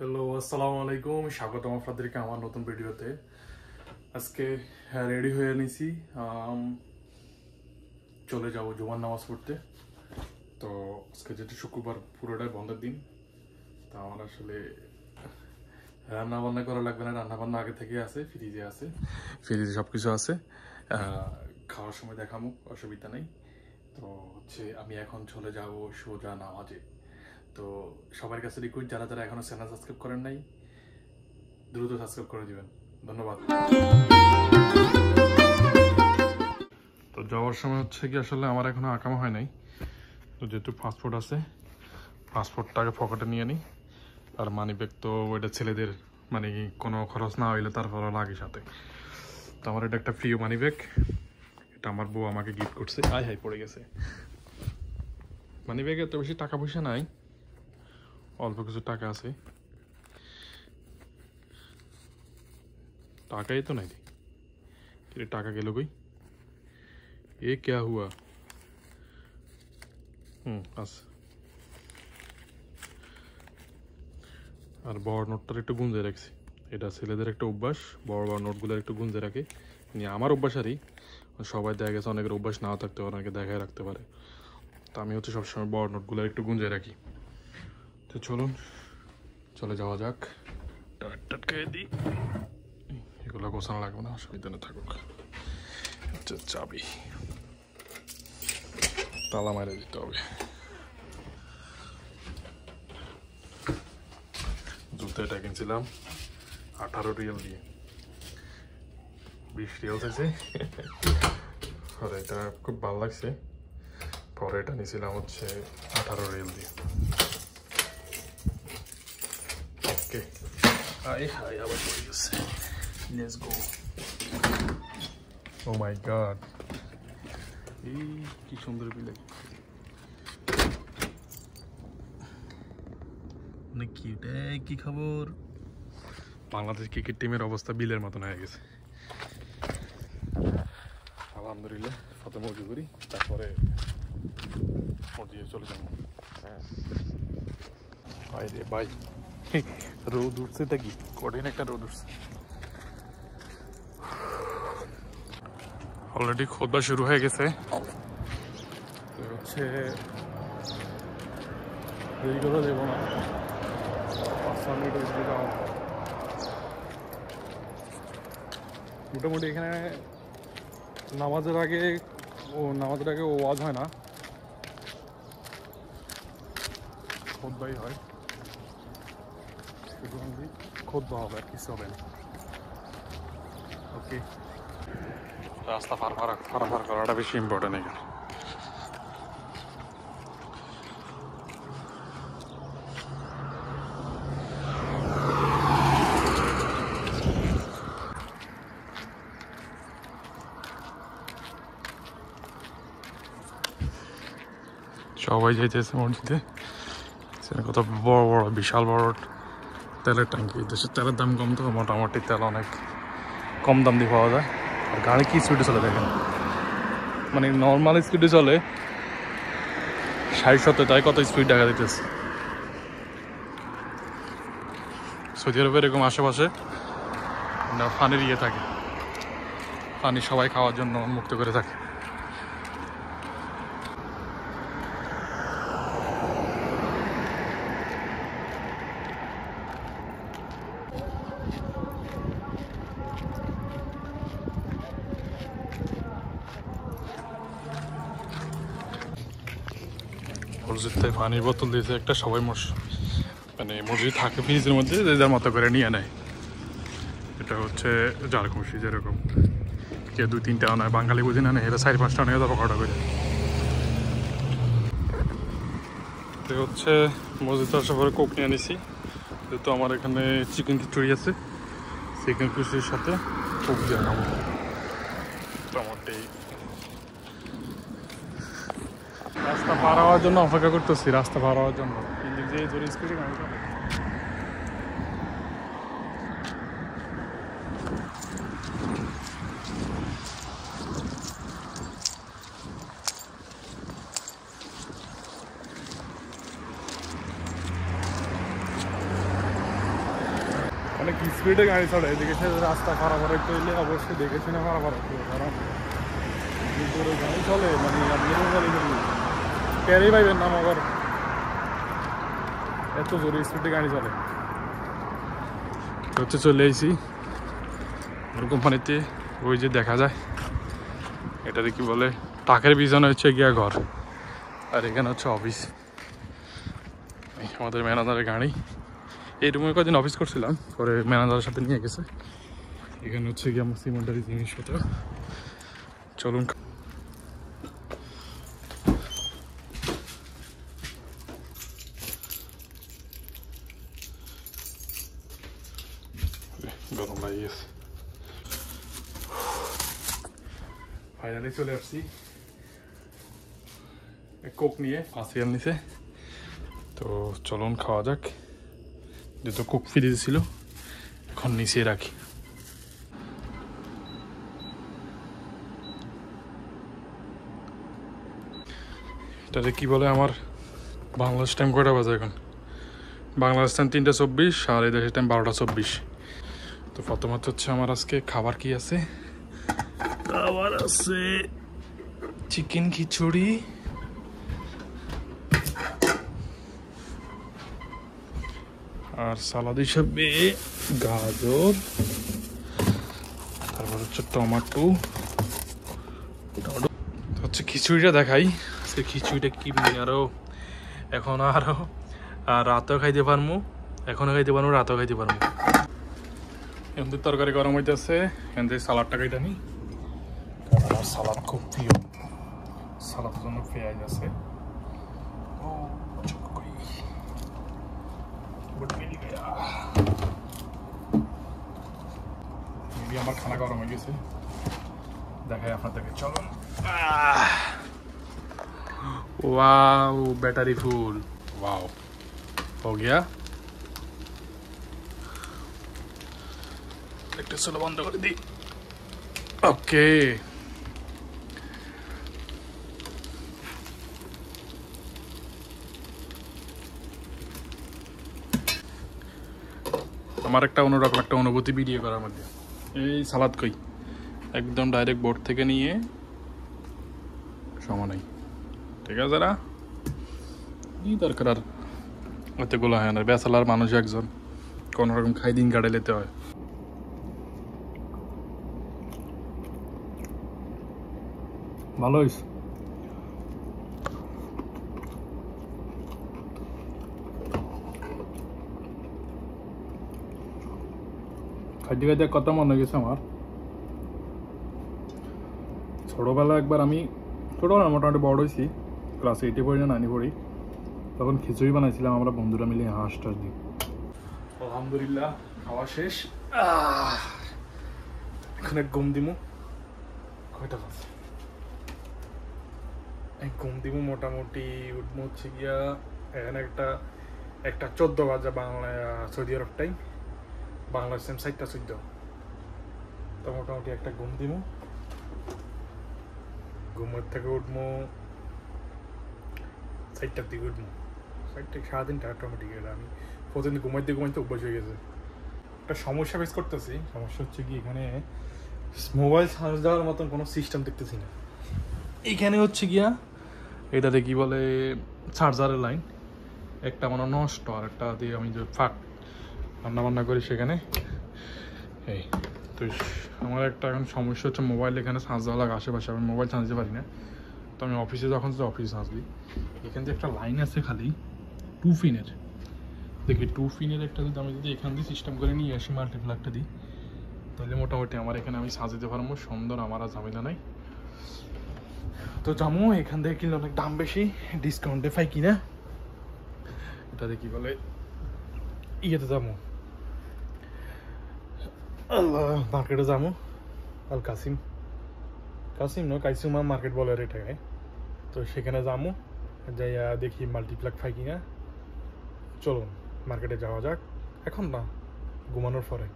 Hello, আসসালামু আলাইকুম। স্বাগতম আপনাদেরকে আমার নতুন ভিডিওতে। আজকে রেডি হয়ে নিছি, চলে যাব জুমার নামাজ পড়তে। তো আজকে যেহেতু শুক্রবার, পুরোটাই বন্ধের দিন, তা আমার আসলে রান্না বান্না করা লাগবে না। রান্না বান্না আগে থেকে আছে, ফ্রিজে সব কিছু আছে। খাওয়ার সময় দেখাবো, অসুবিধা নেই। তো আমি এখন চলে যাব সোজা নামাজে। তো সবার কাছে রিকোয়েস্ট, যারা যারা এখনো চ্যানেল সাবস্ক্রাইব করেন নাই, দ্রুত সাবস্ক্রাইব করে দিবেন। ধন্যবাদ। তো যাওয়ার সময় কি আসলে আমার এখনো আকামা হয় নাই। তো যেহেতু পাসপোর্ট আছে, পাসপোর্টটাকে পকেটে নিয়ে নিই। আর মানি ব্যাগ তো ওইটা ছেলেদের, মানে কোনো খরচ না হইলে তারপর লাগে সাথে। তো আমার এটা একটা প্রিয় মানি ব্যাগ, এটা আমার বউ আমাকে গিফট করছে। হাই পড়ে গেছে। মানি ব্যাগে এত বেশি টাকা পয়সা নাই, অল্প কিছু টাকা আছে। টাকাই তো নাই, টাকা গেল কই? এ क्या हुआ? আছে। আর বড় নোটটার একটু গুঁজে রাখছি। এটা ছেলেদের একটা অভ্যাস, বড় বড় নোটগুলো একটু গুঁজে রাখে। আমার অভ্যাস আরই, সবাই দেখা গেছে অনেকের অভ্যাস নাও থাকতে পারে, অনেকে দেখায় রাখতে পারে। তো আমি সবসময় বড় নোটগুলো একটু গুঁজে রাখি। তো চলুন চলে যাওয়া যাক। টাটকাই দিই, এগুলো গোছানো লাগবে না, অসুবিধা না থাকুক। চাবি তালা মারে দিতে হবে। জুতো এটা কিনছিলাম 18 রিয়াল দিয়ে, 20 রিয়াল চাইছে। আর এটা খুব ভালো লাগছে, পরে এটা নিয়েছিলাম 18 রিয়াল দিয়ে। ওকে, আবার পড়ে গেছে। Let's go. O my god, এই কি সুন্দর বিলে, অনেক কিউট। কি খবর? বাংলাদেশ ক্রিকেট টিমের অবস্থা বিলের মতন হয়ে গেছে। আলহামদুলিল্লাহ, ফতে মজু করি, তারপরে মসজিদে চলে যাবো। ভাই রে ভাই, রোদ উঠছে, তা কি কঠিন একটা রোদ উঠছে। অলরেডি খোদবা শুরু হয়ে গেছে। দেরি করে দেবো না, 5 মিনিট যাও। মোটামুটি এখানে নামাজের আগে ওয়াজ হয় না, খুতবাই হয়। শুধু খুতবা হবে, আর কিছু হবে না। ওকে, রাস্তা পারাপার করাটা বেশি ইম্পর্টেন্ট এখানে। সবাই যাইতেছে মসজিদে। কত বড় বড়, বিশাল বড় তেলের ট্যাঙ্কি। দেশের তেলের দাম কম, তো মোটামুটি তেল অনেক কম দাম দিয়ে পাওয়া যায়। আর গাড়ি কি স্পিডে চলে দেখেন, মানে নর্মাল স্পিডে চলে 60-70, তাই কত স্পিড দেখা দিতেছে। সৌদি আরবে এরকম আশেপাশে পানির থাকে, পানি সবাই খাওয়ার জন্য উন্মুক্ত করে থাকে। মসজিদ থেকে পানির বোতল দিয়েছে একটা, সবাই মানে মসজিদ থাকে ফ্রিজের মধ্যে, যে যার মতো করে নিয়ে নেয়। এটা যার খুশি, যেরকম কেউ 2-3টা নয়, বাঙালি বুঝি না, এটা 4-5টা নিয়ে যাবো কটা করে। তো মসজিদ আসার পরে কোক নিয়ে নিছি, যেহেতু আমার এখানে চিকেন খিচুড়ি আছে, চিকেন খিচুড়ির সাথে কোক দিয়ে খাবো। মোটামুটি রাস্তা পার হওয়ার জন্য অপেক্ষা করতেছি, রাস্তা পার হওয়ার জন্য। কিন্তু যে জোরে স্পিডে গাড়ি চলে, অনেক স্পিডে গাড়ি চলে, এদিকে সে রাস্তা খারাপ রাখতে হইলে অবশ্যই দেখে শুনে খারাপ রাখতে হবে, কারণ ভিতরে গাড়ি চলে মানে আপনিও গাড়ি চলবে টেরই পাইবেন না মগর, এত জোরে স্পিডে গাড়ি চলে। হচ্ছে চলে আইসি ওর কোম্পানিতে, ওই যে দেখা যায় এটাতে কি বলে টাকের পিছনে হচ্ছে গিয়া ঘর, আর এখানে হচ্ছে অফিস। আমাদের ম্যানেজারের গাড়ি, এই রুমে কদিন অফিস করছিলাম, পরে ম্যানেজারের সাথে নিয়ে গেছে। এখানে হচ্ছে গিয়ে আমার সিমেন্টারি জিনিসপত্র। চলুন গরম লাগে গেছে। ফাইনালি চলে আসছি কোক নিয়ে, ফাঁসিয়াল নিছে। তো চলুন খাওয়া যাক, যেহেতু কোক ফ্রিজ ছিল এখন নিচে রাখি। এটাতে কি বলে আমার বাংলাদেশ টাইম কয়টা বাজে এখন? বাংলাদেশ টাইম 3টা 24 আর এই দেশের টাইম 12টা 24। তো প্রথমত হচ্ছে আমার আজকে খাবার কি আছে, খাবার আছে চিকেন খিচুড়ি, আর সালাদ হিসাবে গাজর, তারপর হচ্ছে টমেটো। হচ্ছে খিচুড়িটা দেখাই, আজকে খিচুড়িটা কি আরো এখন আরো রাতেও খাইতে পারবো, এখনো খাইতে পারবো, রাতেও খাইতে পারবো। এমনি তরকারি গরম হইতেছে, এমনি সালাদটা খাইতে নি, কারণ আমার সালাদ খুব প্রিয়। সালাদের জন্য পেঁয়াজ আছে, আমার খানা গরম হয়ে গেছে, দেখাই আপনাদেরকে। চলুন। वाओ बैटरी फुल, वाओ हो गया। একটা চলো বন্ধ করে দিই। ওকে, আমার একটা অন্যরকম একটা অনুভূতি ভিডিও করার মধ্যে। এই সালাদ কই একদম ডাইরেক্ট বোর্ড থেকে নিয়ে সময় নাই, ঠিক আছে না? কি দরকার আর এতগুলো হয় না, বেসালার মানুষ একজন, কোনো রকম খাই দিন কাটে লেতে হয়। ভালো হয়েছে। খাইতে খাইতে কত মনে গেছে আমার, ছোটোবেলা একবার আমি ছোটোবেলা মোটামুটি বড় হয়েছি, ক্লাস 8-এ পড়ি না 9-এ পড়ি, তখন খিচুড়ি বানাইছিলাম আমরা বন্ধুরা মিলে হাঁস টাস দিই। আলহামদুলিল্লাহ খাওয়া শেষ, এখন এক ঘুম দিমু। কয়টা বাজে? এক ঘুম দিমু, মোটামুটি উঠবো হচ্ছে গিয়া এখানে একটা 14 বাজে বাংলা, সৌদি আরব টাইম, বাংলাদেশ টাইম 4টা 14। তো মোটামুটি একটা ঘুম দিমু, ঘুমের থেকে উঠবো 4টার দিকে উঠবো, 4টা সারাদিনটা অটোমেটিক। এটা আমি প্রতিদিন ঘুমাইতে অভ্যাস হয়ে গেছে। একটা সমস্যা ফেস করতেছি, সমস্যা হচ্ছে কি এখানে মোবাইল চার্জ দেওয়ার মতন কোনো সিস্টেম দেখতেছি না। এইখানে হচ্ছে গিয়া এটাতে কি বলে চার্জারের লাইন, একটা মানে নষ্ট, আর একটা দিয়ে আমি যে ফাঁক রান্নাবান্না করি সেখানে। এই তো আমার একটা এখন সমস্যা হচ্ছে মোবাইল এখানে চার্জ দেওয়া লাগে আশেপাশে, আমি মোবাইল চার্জ দিতে পারি না। তো আমি অফিসে যখন অফিসে চার্জ দিই, এখান থেকে একটা লাইন আছে খালি 2 পিনের, দেখি 2 পিনের একটা যদি এখান দিয়ে সিস্টেম করে নিয়ে আসি, মাল্টিপ্লাগটা দিই, তাহলে মোটামুটি আমার এখানে আমি চার্জ দিতে পারবো সুন্দর, আমার আর ঝামেলা নাই। তো জামু এখান থেকে কিনলে অনেক দাম বেশি, ডিসকাউন্টে পাই কিনা, এটাতে কি বলে ইয়েতে যাবো মার্কেটে যাবো, আল কাসিম নয় কাইসুমা মার্কেট বলে এটাকে। তো সেখানে যাবো, যাইয়া দেখি মাল্টিপ্লাগ পাই কিনা। চলুন মার্কেটে যাওয়া যাক, এখন না, ঘুমানোর পরে।